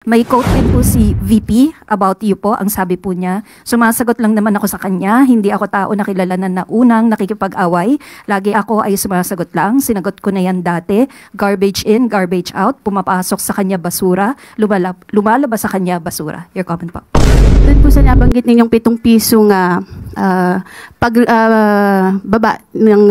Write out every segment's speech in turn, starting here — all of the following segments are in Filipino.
May quote din po si VP about you po, ang sabi po niya, sumasagot lang naman ako sa kanya, hindi ako tao na kilalanan na unang nakikipag-away, lagi ako ay sumasagot lang, sinagot ko na yan dati, garbage in, garbage out, pumapasok sa kanya basura, lumalabas sa kanya basura. Your comment po. Doon po sa nabanggit ninyong 7 pisong baba ng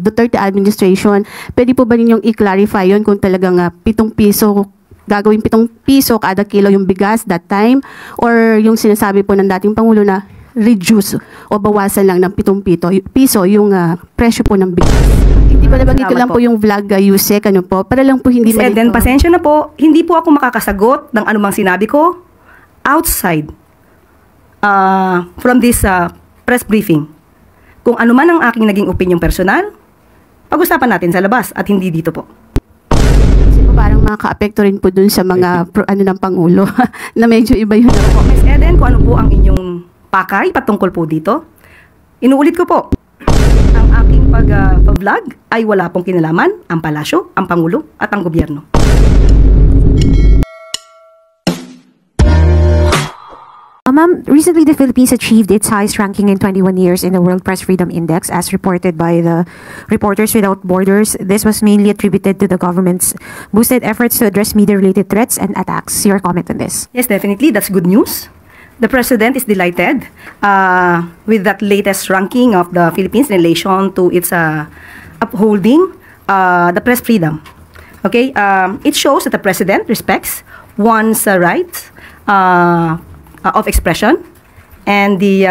Duterte administration, pwede po ba ninyong i-clarify yun kung talagang 7 piso gagawin 7 piso kada kilo yung bigas that time, or yung sinasabi po ng dating Pangulo na reduce o bawasan lang ng 7 piso yung presyo po ng bigas. Hindi pa nabanggit ko lang po yung vlog, Yusek, ano po, para lang po hindi Miss Eden, pasensya na po, hindi po ako makakasagot ng anumang sinabi ko outside from this press briefing. Kung ano man ang aking naging opinion personal, pag-usapan natin sa labas at hindi dito po. Parang maka-apekto rin po dun sa mga ng Pangulo na medyo iba yun. Ms. Eden, kung ano po ang inyong pakay patungkol po dito, inuulit ko po, ang aking pag-vlog ay wala pong kinalaman ang palasyo, ang Pangulo at ang gobyerno. Ma'am, recently the Philippines achieved its highest ranking in 21 years in the World Press Freedom Index, as reported by the Reporters Without Borders. This was mainly attributed to the government's boosted efforts to address media-related threats and attacks. Your comment on this? Yes, definitely. That's good news. The President is delighted with that latest ranking of the Philippines in relation to its upholding the press freedom. Okay, it shows that the President respects one's rights of expression and the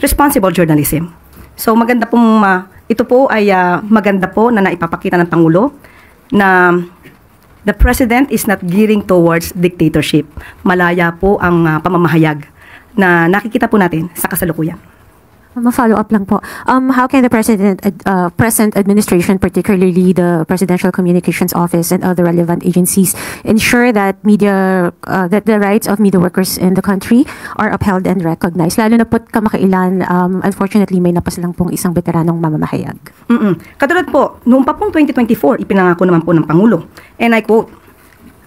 responsible journalism. So maganda pong ito po ay maganda po na naipapakita ng Pangulo na the President is not gearing towards dictatorship. Malaya po ang pamamahayag na nakikita po natin sa kasalukuyan. Ma-follow up lang po. How can the present administration, particularly the Presidential Communications Office and other relevant agencies, ensure that that the rights of media workers in the country are upheld and recognized? Lalo na po kamakailan, unfortunately, may napas lang pong isang veteranong mamamahayag. Katulad po, noong pa pong 2024, ipinangako naman po ng Pangulo. And I quote,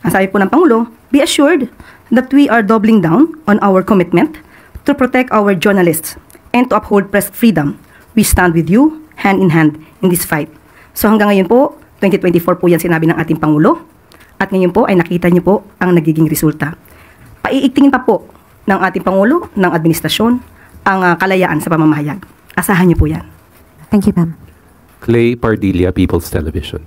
ang sabi po ng Pangulo, "Be assured that we are doubling down on our commitment to protect our journalists and to uphold press freedom. We stand with you, hand in hand, in this fight." So hanggang ngayon po, 2024 po yan sinabi ng ating Pangulo. At ngayon po ay nakita niyo po ang nagiging resulta. Paiigtingin pa po ng ating Pangulo, ng administrasyon, ang kalayaan sa pamamahayag. Asahan niyo po yan. Thank you, ma'am. Clay Pardilla, People's Television.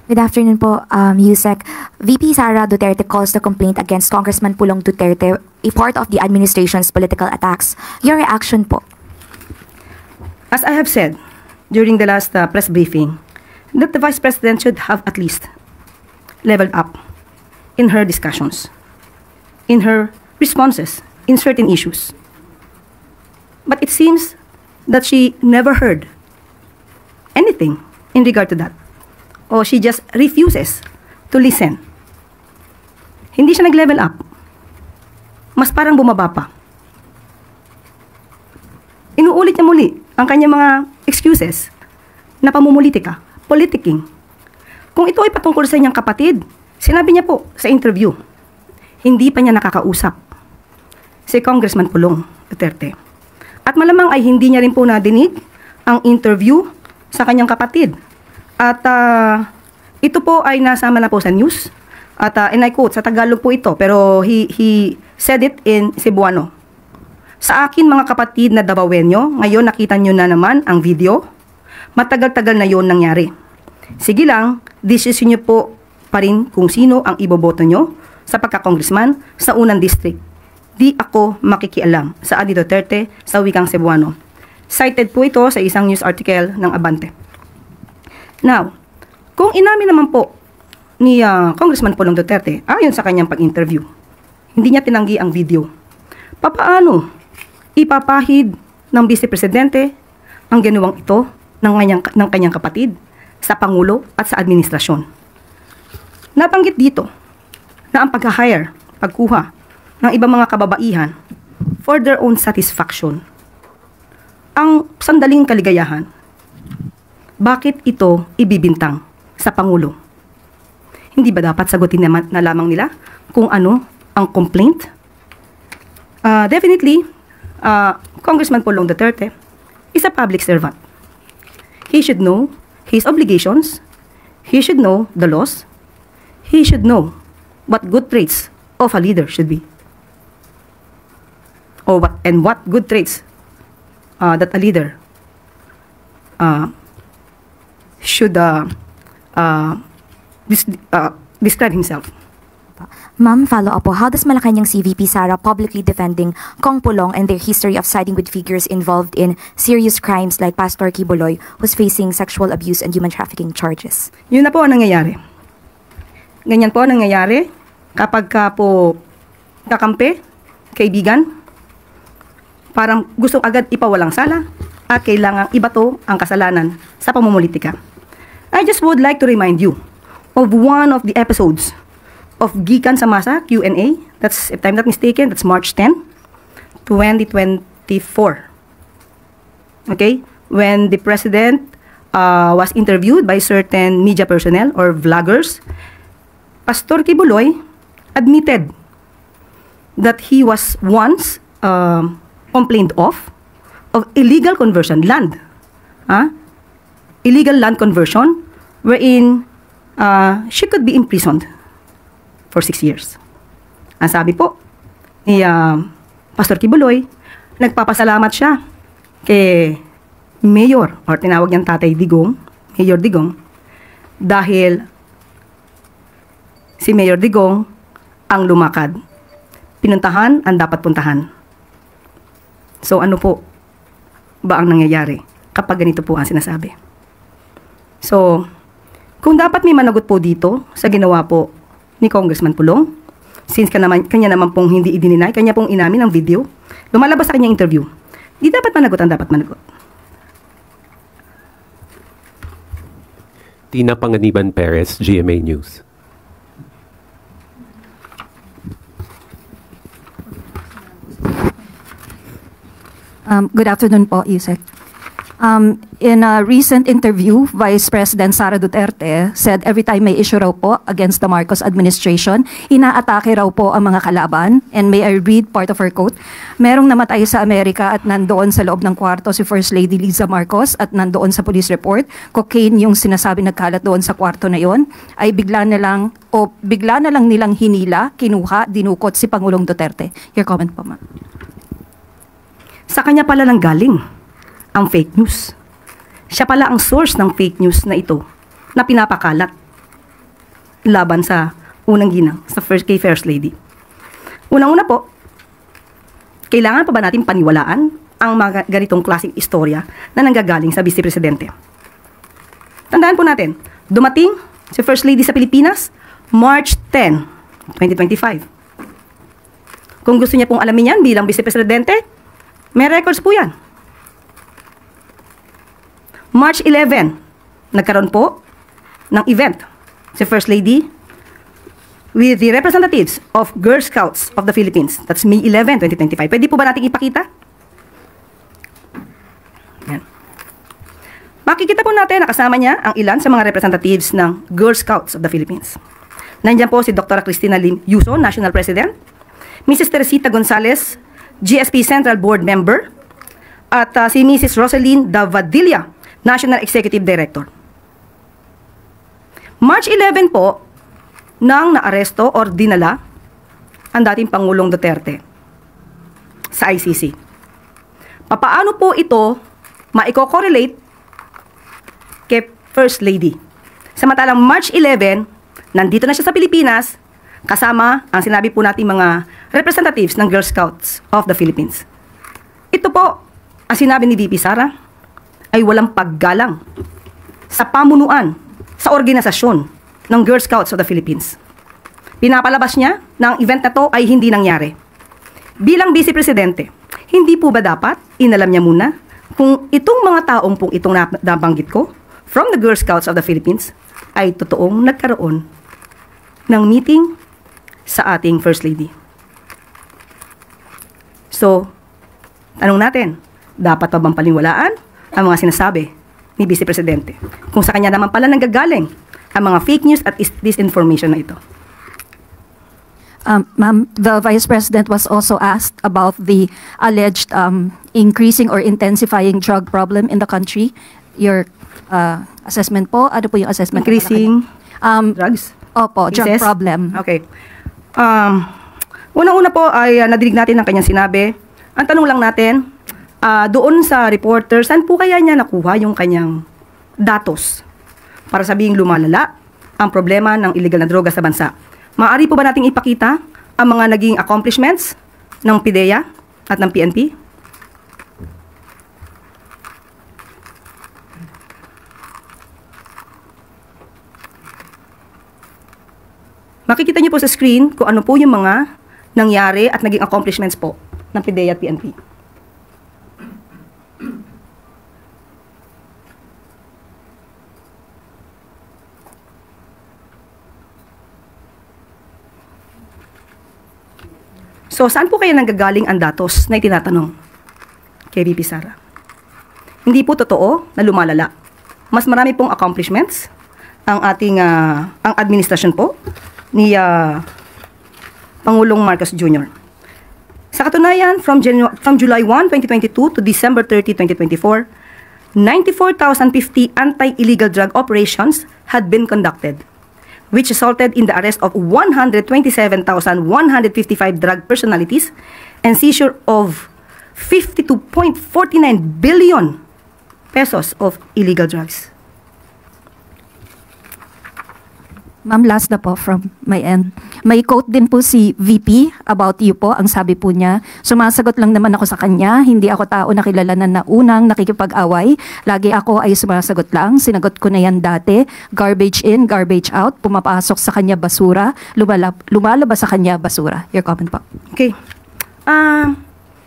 Good afternoon po, Yusek. VP Sara Duterte calls the complaint against Congressman Pulong Duterte a part of the administration's political attacks. Your reaction po? As I have said during the last press briefing, that the Vice President should have at least leveled up in her discussions, in her responses, in certain issues. But it seems that she never heard anything in regard to that. O she just refuses to listen. Hindi siya nag-level up. Mas parang bumaba pa. Inuulit niya muli ang kanyang mga excuses na pamumulitika, politicking. Kung ito ay patungkol sa inyong kapatid, sinabi niya po sa interview, hindi pa niya nakakausap si Congressman Pulong Duterte. At malamang ay hindi niya rin po nadinig ang interview sa kanyang kapatid. At ito po ay nasama na po sa news. At and I quote, sa Tagalog po ito, pero he said it in Cebuano. Sa akin mga kapatid na Davaoenyo, ngayon nakita nyo na naman ang video. Matagal-tagal na yon nangyari. Sige lang, decision nyo po pa rin kung sino ang iboboto nyo sa pagka-congressman sa unang district. Di ako makikialam sa Adi Duterte sa wikang Cebuano. Cited po ito sa isang news article ng Abante. Now, kung inamin naman po ni Congressman Pulong Duterte, ayon sa kanyang pag-interview, hindi niya tinanggi ang video, papaano ipapahid ng Vice Presidente ang ginawang ito ng kanyang kapatid sa Pangulo at sa administrasyon? Nabanggit dito na ang pag-hire, pagkuha ng ibang mga kababaihan for their own satisfaction, ang sandaling kaligayahan, bakit ito ibibintang sa Pangulo? Hindi ba dapat sagutin na lamang nila kung ano ang complaint? Definitely, Congressman Pulong Duterte is a public servant. He should know his obligations. He should know the laws. He should know what good traits of a leader should be. Or what good traits that a leader should describe himself. Ma'am, follow up po. How does Malacanang CVP Sara publicly defending Kong Pulong and their history of siding with figures involved in serious crimes like Pastor Kibuloy, who's facing sexual abuse and human trafficking charges? Yun na po ang nangyayari. Ganyan po ang nangyayari kapag ka po kakampi, kaibigan, parang gustong agad ipawalang sala at kailangang ibato ang kasalanan sa pamumulitika. I just would like to remind you of one of the episodes of Gikan sa Masa Q&A. That's, if I'm not mistaken, that's March 10, 2024. Okay? When the President was interviewed by certain media personnel or vloggers, Pastor Kibuloy admitted that he was once complained of illegal conversion land. Illegal land conversion wherein she could be imprisoned for 6 years. Ang sabi po ni Pastor Kibuloy, nagpapasalamat siya kay Mayor, or tinawag niyang Tatay Digong, Mayor Digong, dahil si Mayor Digong ang lumakad. Pinuntahan ang dapat puntahan. So ano po ba ang nangyayari kapag ganito po ang sinasabi? So, kung dapat may managot po dito sa ginawa po ni Congressman Pulong, since kanya naman pong hindi idininay, kanya pong inamin ang video, lumalabas sa kanyang interview, di dapat managot ang dapat managot. Tina Panganiban Perez, GMA News. Good afternoon po, Yusek. In a recent interview, Vice President Sara Duterte said every time may issue raw po against the Marcos administration, inaatake raw po ang mga kalaban. And may I read part of her quote? Merong namatay sa Amerika at nandoon sa loob ng kwarto si First Lady Liza Marcos at nandoon sa police report. Cocaine yung sinasabi nagkalat doon sa kwarto na yon, ay bigla na lang nilang hinila, kinuha, dinukot si Pangulong Duterte. Your comment po, ma'am. Sa kanya pala nang galing ang fake news. Siya pala ang source ng fake news na ito na pinapakalat laban sa unang ginang, kay First Lady. Unang-una po, kailangan pa ba natin paniwalaan ang mga ganitong klaseng istorya na nanggagaling sa Vice Presidente? Tandaan po natin, dumating si First Lady sa Pilipinas March 10, 2025. Kung gusto niya pong alamin yan bilang Vice Presidente, may records po yan. March 11, nagkaroon po ng event si First Lady with the representatives of Girl Scouts of the Philippines. That's May 11, 2025. Pwede po ba natin ipakita? Yan. Makikita po natin na kasama niya ang ilan sa mga representatives ng Girl Scouts of the Philippines. Nandiyan po si Dr. Cristina Lim Yuso, National President, Mrs. Teresita Gonzalez, GSP Central Board Member, at si Mrs. Rosaline Davadilla, National Executive Director. March 11 po, nang naaresto or dinala ang dating Pangulong Duterte sa ICC. Papaano po ito maiko-correlate kay First Lady? Samantalang March 11, nandito na siya sa Pilipinas, kasama ang sinabi po natin mga representatives ng Girl Scouts of the Philippines. Ito po, ang sinabi ni VP Sara, ay walang paggalang sa pamunuan, sa organisasyon ng Girl Scouts of the Philippines. Pinapalabas niya na ang event na to ay hindi nangyari. Bilang Vice Presidente, hindi po ba dapat inalam niya muna kung itong mga taong pong itong nabanggit ko from the Girl Scouts of the Philippines ay totoong nagkaroon ng meeting sa ating First Lady? So, tanong natin, dapat pa bang paniwalaan ang mga sinasabi ni Vice Presidente? Kung sa kanya naman pala nanggagaling ang mga fake news at disinformation na ito. Ma'am, the Vice President was also asked about the alleged increasing or intensifying drug problem in the country. Your assessment po, ano po yung assessment? Increasing drugs? Opo, drug cases? problem. Okay. Unang-una po ay nadinig natin ang kanyang sinabi. Ang tanong lang natin, doon sa reporter, saan po kaya niya nakuha yung kanyang datos para sabihing lumalala ang problema ng illegal na droga sa bansa? Maaari po ba nating ipakita ang mga naging accomplishments ng PIDEA at ng PNP? Makikita niyo po sa screen kung ano po yung mga nangyari at naging accomplishments po ng PIDEA at PNP. So, saan po kaya nanggagaling ang datos na itinatanong kay VP Sara? Hindi po totoo na lumalala. Mas marami pong accomplishments ang ating ang administrasyon po ni Pangulong Marcos Jr. Sa katunayan, from July 1, 2022 to December 30, 2024, 94,050 anti-illegal drug operations had been conducted, which resulted in the arrest of 127,155 drug personalities and seizure of 52.49 billion pesos of illegal drugs. Ma'am, last na po from my end. May quote din po si VP about you po. Ang sabi po niya, sumasagot lang naman ako sa kanya. Hindi ako tao na kilalanan na unang nakikipag-away. Lagi ako ay sumasagot lang. Sinagot ko na yan dati. Garbage in, garbage out. Pumapasok sa kanya basura. Lumalabas sa kanya basura. Your comment po. Okay.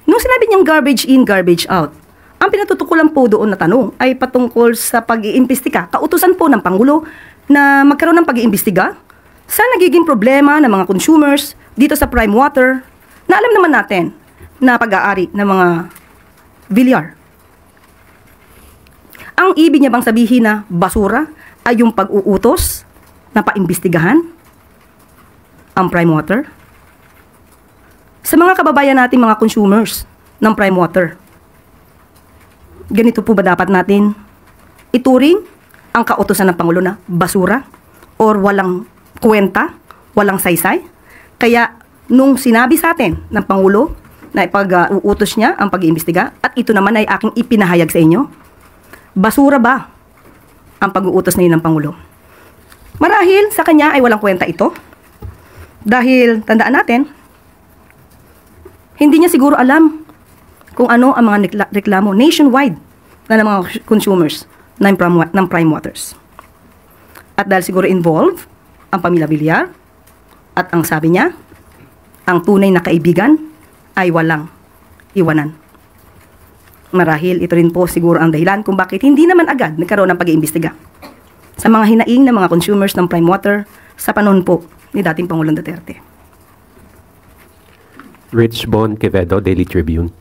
Nung sinabi niyang garbage in, garbage out, ang pinatutukulan po doon na tanong ay patungkol sa pag-iimbestiga. Kautusan po ng Pangulo na magkaroon ng pag-iimbestiga sa nagiging problema ng mga consumers dito sa Prime Water na alam naman natin na pag-aari ng mga Villar. Ang ibig niya bang sabihin na basura ay yung pag-uutos na paimbestigahan ang Prime Water? Sa mga kababayan natin, mga consumers ng Prime Water, ganito po ba dapat natin ituring ang kautusan ng Pangulo na basura or walang kwenta, walang saysay? Kaya nung sinabi sa atin ng Pangulo na ipag-uutos niya ang pag-iimbestiga at ito naman ay aking ipinahayag sa inyo, basura ba ang pag-uutos na yun ng Pangulo? Marahil sa kanya ay walang kwenta ito dahil tandaan natin, hindi niya siguro alam kung ano ang mga reklamo nationwide na ng mga consumers ng Prime Waters. At dahil siguro involved ang pamilya Villar at ang sabi niya, ang tunay na kaibigan ay walang iwanan. Marahil ito rin po siguro ang dahilan kung bakit hindi naman agad nagkaroon ng pag-iimbestiga sa mga hinaing ng mga consumers ng Prime Water sa panahon po ni dating Pangulong Duterte. Rich Bon Quevedo, Daily Tribune.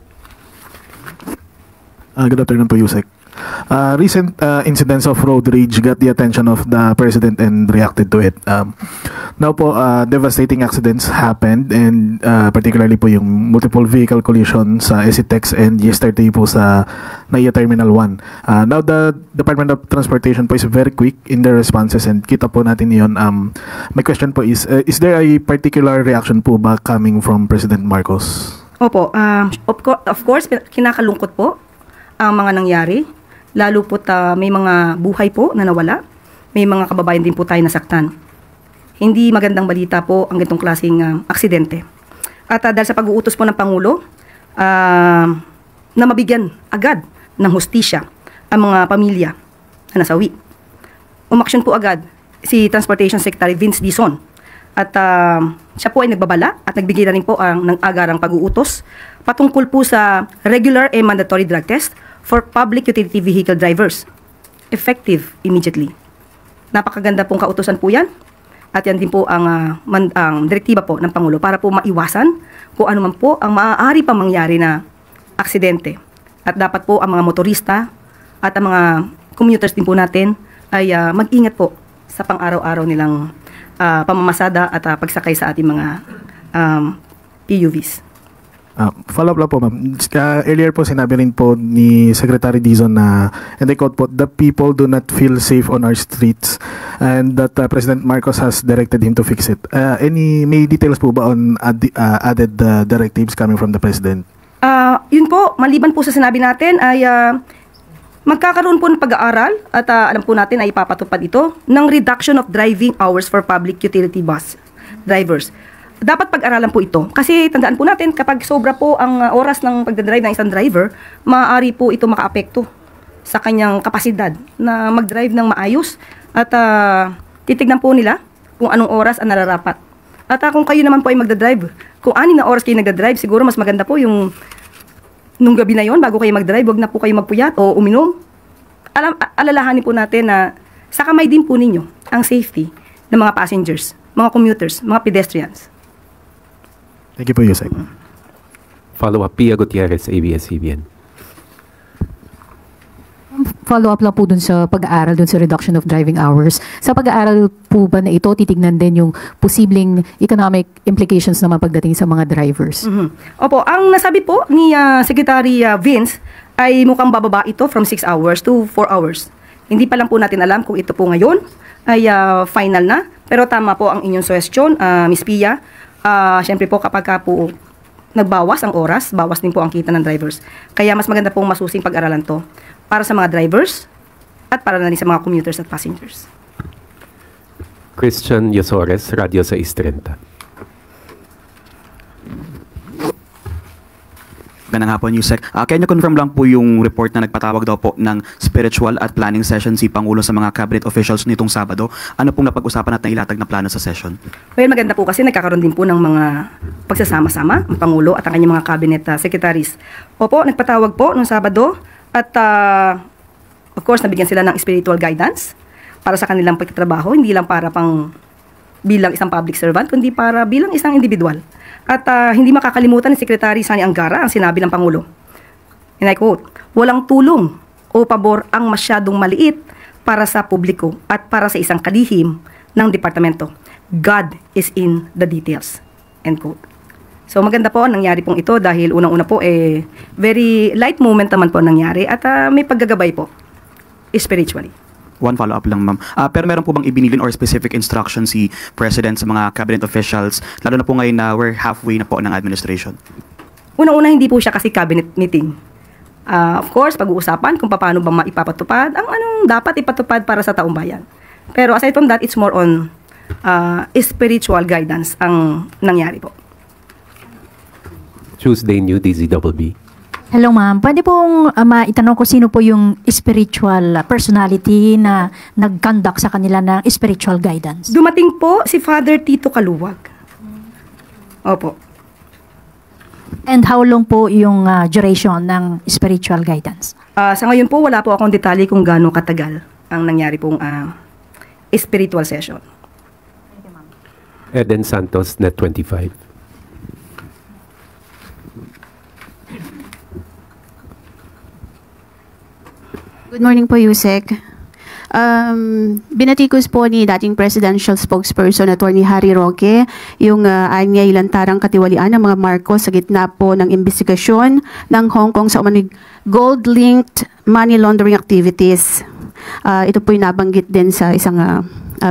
Good afternoon po, Yusek. Recent incidents of road rage got the attention of the President and reacted to it. Now po, devastating accidents happened and particularly po yung multiple vehicle collision sa SCTEX and yesterday po sa NAIA Terminal 1. Now the Department of Transportation po is very quick in their responses and kita po natin yun. My question po is there a particular reaction po ba coming from President Marcos? Opo, of course, kinakalungkot po ang mga nangyari. Lalo po may mga buhay po na nawala. May mga kababayan din po tayo nasaktan. Hindi magandang balita po ang ganitong klaseng aksidente. At dahil sa pag-uutos po ng Pangulo na mabigyan agad ng hustisya ang mga pamilya na nasawi, umaksyon po agad si Transportation Secretary Vince Dizon. At siya po ay nagbabala at nagbigay na rin po ng agarang pag-uutos patungkol po sa regular and mandatory drug test for public utility vehicle drivers, effective immediately. Napakaganda pong kautusan po yan. At yan din po ang direktiba po ng Pangulo para po maiwasan kung ano man po ang maaari pang mangyari na aksidente. At dapat po ang mga motorista at ang mga commuters din po natin ay mag-ingat po sa pang-araw-araw nilang pamamasada at pagsakay sa ating mga PUVs. Follow up lang po, ma'am. Earlier po sinabi rin po ni Secretary Dizon na, and I quote po, "The people do not feel safe on our streets," and that President Marcos has directed him to fix it. May details po ba on added directives coming from the President? Yun po, maliban po sa sinabi natin ay magkakaroon po ng pag-aaral at alam po natin ay ipapatupad ito ng reduction of driving hours for public utility bus drivers. Dapat pag-aralan po ito. Kasi tandaan po natin, kapag sobra po ang oras ng pagdadrive ng isang driver, maaari po ito makaapekto sa kanyang kapasidad na mag-drive ng maayos at titignan po nila kung anong oras ang nararapat. At kung kayo naman po ay magdadrive, kung 6 na oras kayo nagdadrive, siguro mas maganda po yung nung gabi na yon bago kayo mag-drive, wag na po kayo magpuyat o uminom. Alalahanin po natin na sa kamay din po ninyo ang safety ng mga passengers, mga commuters, mga pedestrians. Thank you po, Yusek. Follow up, Pia Gutierrez, ABS-CBN. Follow up lang po dun sa pag-aaral dun sa reduction of driving hours. Sa pag-aaral po ba na ito, titignan din yung posibleng economic implications naman pagdating sa mga drivers? Opo, ang nasabi po ni Secretary Vince ay mukhang bababa ito from 6 hours to 4 hours. Hindi pa lang po natin alam kung ito po ngayon ay final na. Pero tama po ang inyong suggestion, Ms. Pia. Siyempre po kapag po nagbawas ang oras, bawas din po ang kita ng drivers. Kaya mas maganda pong masusing pag-aralan to para sa mga drivers at para na rin sa mga commuters at passengers. Christian Yosores, Radio 630. Ganang hapon, Yusek. Can you confirm lang po yung report na nagpatawag daw po ng spiritual at planning session si Pangulo sa mga cabinet officials nitong Sabado? Ano pong napag-usapan at nailatag na plano sa session? Well, maganda po kasi nagkakaroon din po ng mga pagsasama-sama ang Pangulo at ang kanyang mga cabinet secretaries. Opo, nagpatawag po nung Sabado at of course, nabigyan sila ng spiritual guidance para sa kanilang pagtatrabaho, hindi lang para pang bilang isang public servant, kundi para bilang isang individual. At hindi makakalimutan ni Secretary Sani Angara ang sinabi ng Pangulo. And I quote, "Walang tulong o pabor ang masyadong maliit para sa publiko at para sa isang kalihim ng departamento. God is in the details." End quote. So maganda po ang nangyari pong ito dahil unang-una po very light moment naman po nangyari at may paggagabay po spiritually. One follow-up lang, ma'am. Pero meron po bang ibinilin or specific instruction si President sa mga cabinet officials, lalo na po ngayon na we're halfway na po ng administration? Unang-una, hindi po siya kasi cabinet meeting. Of course, pag-uusapan kung paano ba maipapatupad ang anong dapat ipatupad para sa taong bayan. Pero aside from that, it's more on spiritual guidance ang nangyari po. Tuesday New DZBB. Hello ma'am, pwede pong maitanong ko sino po yung spiritual personality na nag-conduct sa kanila ng spiritual guidance? Dumating po si Father Tito Kaluwag. Opo. And how long po yung duration ng spiritual guidance? Sa ngayon po, wala po akong detalye kung gaano katagal ang nangyari pong spiritual session. Eden Santos, Net 25. Good morning po, Yusek. Binatikos po ni dating presidential spokesperson Attorney Harry Roque yung anyay lantarang katiwalian ng mga Marcos sa gitna po ng investigasyon ng Hong Kong sa umanig gold-linked money laundering activities. Ito po yung nabanggit din sa isang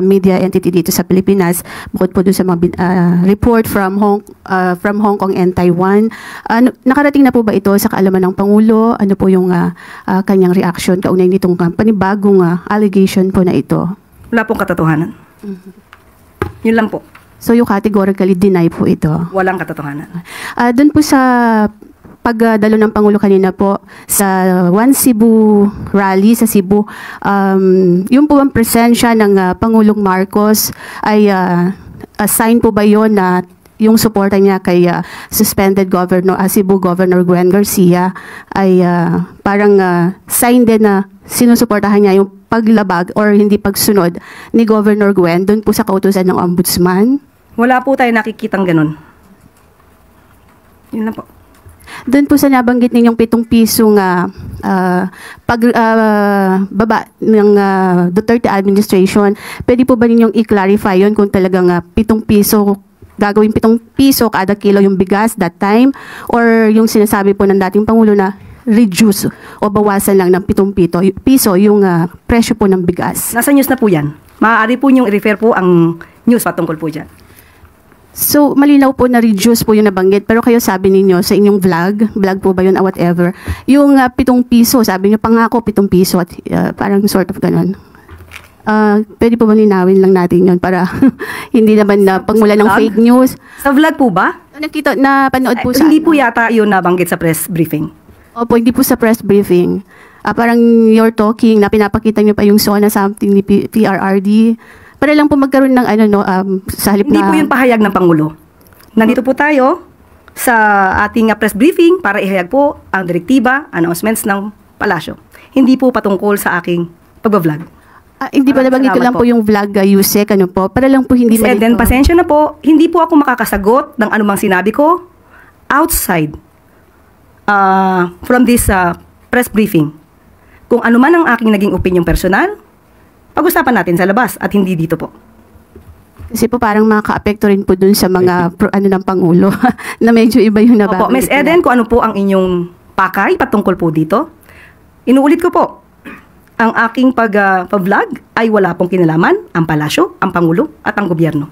media entity dito sa Pilipinas, bukod po doon sa mga report from Hong Kong and Taiwan. Nakarating na po ba ito sa kaalaman ng Pangulo? Ano po yung kanyang reaction kaugnay nitong panibagong allegation po na ito? Wala pong katotohanan. Yun lang po. So you categorically deny po ito? Walang katotohanan. Doon po sa pagdalo ng Pangulo kanina po sa One Cebu rally sa Cebu, yung po ang presensya ng Pangulong Marcos ay sign po ba yon na yung suporta niya kay suspended Cebu Governor Gwen Garcia ay parang sign din na sinusuportahan niya yung paglabag or hindi pagsunod ni Governor Gwen doon po sa kautusan ng Ombudsman? Wala po tayo nakikitang ganun. Yun lang po. Doon po sa nabanggit ninyong 7 pisong baba ng Duterte administration, pwede po ba ninyong i-clarify yun kung talagang 7 piso, gagawin 7 piso kada kilo yung bigas that time, or yung sinasabi po ng dating Pangulo na reduce o bawasan lang ng 7 piso yung presyo po ng bigas? Nasa news na po yan. Maaari po niyong i-refer po ang news patungkol po dyan. So, malinaw po na reduce po yung nabanggit. Pero kayo sabi ninyo sa inyong vlog po ba yun or whatever, yung 7 piso, sabi niyo pangako 7 piso at parang sort of ganun. Pwede po ba linawin lang natin yun para hindi naman na pagmula ng fake news? Sa vlog po ba? Nakita, napanood po sa Hindi po yata yun nabanggit sa press briefing. Opo, hindi po sa press briefing. Parang you're talking na pinapakita niyo pa yung SONA something ni PRRD. Para lang po magkaroon ng sa halip Hindi na... po yun pahayag ng Pangulo. Nandito po tayo sa ating press briefing para ihayag po ang direktiba, announcements ng palasyo. Hindi po patungkol sa aking pag-vlog. Hindi pa nabanggit ko lang po yung vlog, Yusek, para lang po hindi Miss Eden, pasensya na po, hindi po ako makakasagot ng anumang sinabi ko outside from this press briefing. Kung ano man ang aking naging opinion personal, pag-usapan natin sa labas at hindi dito po. Kasi po parang makaka-apekto rin po dun sa mga ng Pangulo na medyo iba yung nabanggit. Opo, Ms. Eden, kung ano po ang inyong pakay patungkol po dito, inuulit ko po, ang aking pag-vlog ay wala pong kinalaman ang palasyo, ang Pangulo at ang gobyerno.